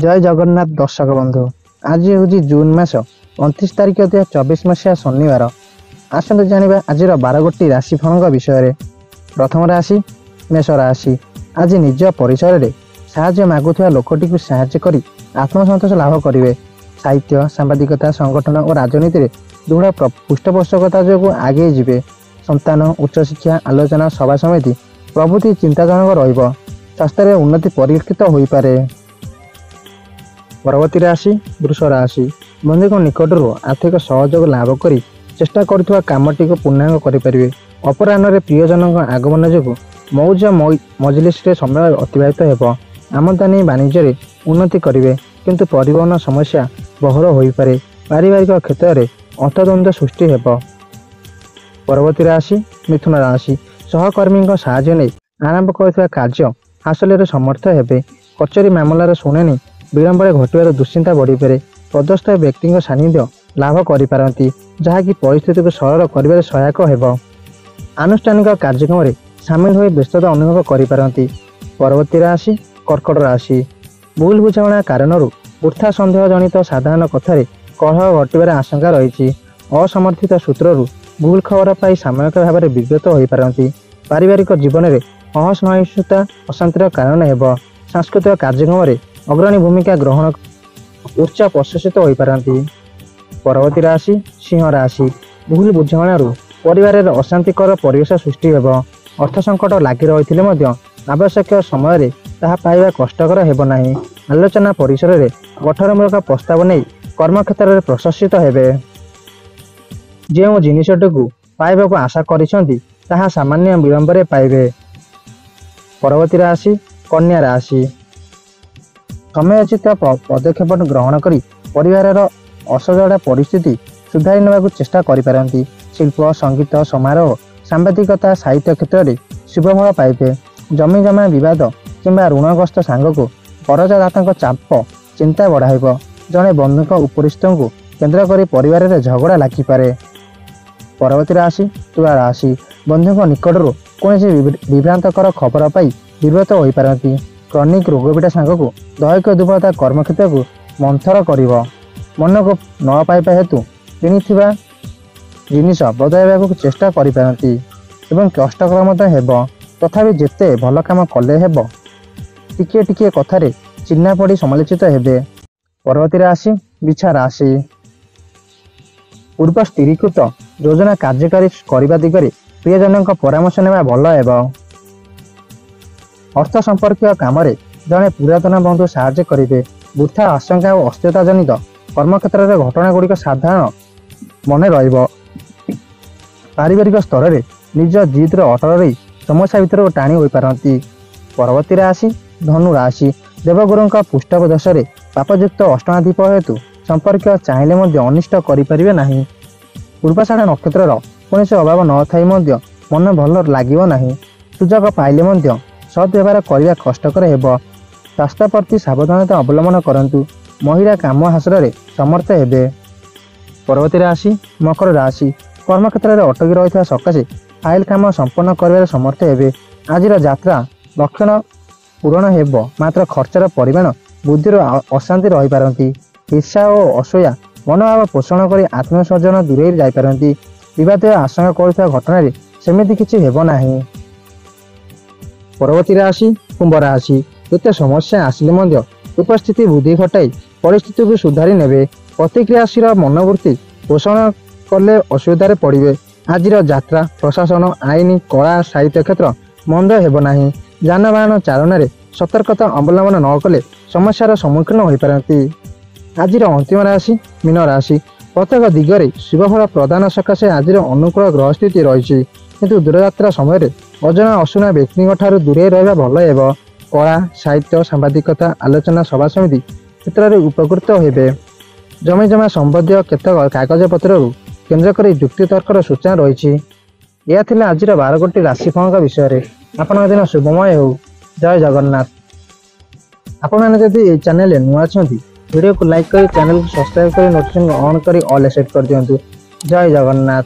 जय जगन्नाथ दर्शक बंधु। आज हूँ जून मास 29 तारिख 2024 मसीहा शनिवार। आसतु जानिबा आजिर 12 गोटी राशिफल विषय। प्रथम राशि मेष राशि। आज निज परिसर में साहाय्य मागुवा लोकटी साहाय्य कर आत्मसंतोष लाभ करेंगे। साहित्य सांबादिकता संगठन और राजनीति में दृढ़ पृष्ठपोषकता जो आगे जीवे। संतान उच्चशिक्षा आलोचना सभा समिति प्रभृति चिंताजनक रहिब। स्वास्थ्य उन्नति परिलक्षित हो पारे। परवर्ती राशि वृष राशि। बंधु निकट आर्थिक सहयोग लाभ कर चेष्टा करुवा कामटी को पूर्णांग करें। अपराह्न प्रियजन आगमन जो मौज मजलिस समय अतिबाहित हो। आमदानी वाणिज्य उन्नति करेंगे किंतु परिवहन समस्या बहुल हो पारे। पारिवारिक क्षेत्र में अंतद्वंद सृष्टि हो। परवर्ती राशि मिथुन राशि। सहकर्मी साहाय्य नहीं आरंभ कर कार्य हासिल समर्थ हेबे। कचेरी मामलार शुणाणी विलंबरे घटवर दुश्चिंता बढ़ी पारे। पदस्थ व्यक्ति सानिध्य लाभ करिपारंती जहाँकि परिस्थिति को सरल कर सहायक हेब। आनुष्ठानिक कार्यक्रम में सामिल हो व्यस्तता अनुभव करिपारंती। परवर्ती राशि कर्कट राशि। भूल बुझाणा कारण वृथा सन्देह जनित साधारण कथार कलह घटवर आशंका रही। असमर्थित सूत्र भूल खबर पाई सामयिक भाव में विव्रत हो पारंती। पारिवारिक जीवन में असहिष्णुता अशांतिर कारण हेब। सांस्कृतिक कार्यक्रम में अग्रणी भूमिका ग्रहण उच्च प्रशंसित हो पारंती। परवर्ती राशि सिंह राशि। भूल बुझाणु परिवार अशांतिकर परिवेश सृष्टि हो। अर्थ संकट लगी रही आवश्यक समय ताहा पाइबा कष्टकर हेब नहीं। आलोचना परिसर में गठनमूलक प्रस्ताव नहीं कर्मक्षेत्र में प्रशंसित हेबे। जो जिनटी पाइबा आशा करिसेंती ताहा सामान्य विलंब पाइबे। परवर्ती राशि कन्या राशि। समयोचित पदक्षेप ग्रहण कर परिवार असजड़ा परिस्थिति सुधारी नेबाकु चेष्टा करिपारंती। शिल्प संगीत समारोह सांबादिकता साहित्य क्षेत्र में शुभफल पाइबे। जमी जमा विवाद किंबा ऋणग्रस्त सांग को करजदाता चाप चिंता बढ़ाइब। जड़े बंधु उपरिस्थ को केन्द्र कर परिवार झगड़ा लागिपारे। परवर्ती राशि तुला राशि। बंधु निकट कौन विभ्रांतकर खबर पाई विव्रत हो पारंती। क्रॉनिक रोगपीड़ा सांग को दैहिक दुर्बलता कर्मक्षेत्र को मंथर कर मन को न पाइबा हेतु किणिथिबा जिनिस बदलवाक चेष्टा करिपारंती एवं कष्टकर हेब। तथापि जेते भल काम कले हेब टिके टिके कथार चिन्हा पड़ी समालोचित हेबे। परवर्ती राशि बिछा राशि। पूर्व स्थिरीकृत योजना कार्यकारी करने दिगरे प्रियजन परामर्श नेवा भल हेब। अर्थ संपर्क काम जड़े पुरातन बंधु साहाय्य करेंगे। वृथा आशंका और अस्थिरता जनित कर्मक्षेत्र में घटना गुड़िक साधारण मन रहिब। पारिवारिक स्तर में निज जिद्र अटल रही समस्या भितर टाणी हो पारंती। परवर्ती राशि धनु राशि। देवगुरु पृष्ठपोष में पापयुक्त अष्टमाधिप हेतु संपर्क चाहिए अनिष्ट करें नहीं। पूर्वाषाढ़ नक्षत्र कौन अभाव न थी मन भल लगे। सुजोग पाइले सद्व्यवहार करने कष्टकर हेब। स्वास्थ्य प्रति सावधानता अवलंबन करंतु। महिला काम हासिल में समर्थ हेबे। परवर्ती राशि मकर राशि। कर्मक्षेत्र में अटकी रही सकाशे फाइल काम संपन्न कर समर्थ हेबे। आज यात्रा लक्षण पूरण हेब मात्र खर्चर परिमाण बुद्धिर अशांति रही पारंती। ईर्षा और असूया मनोभाव पोषण कर आत्मसर्जन दूरे जापारंती। विवाद आशंका करुवा घटना सेमिति किछि हेब नाही। परवर्ती राशि कुंभ राशि। जिते समस्या आसिले उपस्थिति बुद्धि घटाई परिस्थिति को सुधारी नेबे। प्रतिक्रियाशील मनोवृत्ति पोषण कले असुविधार पड़े। आज यात्रा प्रशासन आईन कला साहित्य क्षेत्र मंद हेब नाही। जानवाहन चालन में सतर्कता अवलंबन न कले समस्यार सम्मुखीन हो पारंती। आज अंतिम राशि मीन राशि। प्रत्येक दिगरे शुभफल प्रदान सकाशे आज अनुकूल ग्रह स्थिति रही किंतु दूरयात्रा समय अजना अशुना व्यक्ति दूरे रहा भल हेब। कला साहित्य सांबादिकता आलोचना सभा समिति क्षेत्र में उपकृत हेबे। जमी जमा संबंधी केतक कागजपत्र केन्द्र कर युक्तितर्कर सूचना रही। यह आज 12 गोटी राशिफल विषय। आपण दिन शुभमय हो। जय जगन्नाथ। आपण मैंने जदि चैनल नुआ वीडियो को लाइक कर चैनल को सब्सक्राइब कर नोटिफिकेशन ऑन कर ऑल सेट कर दिंतु। जय जगन्नाथ।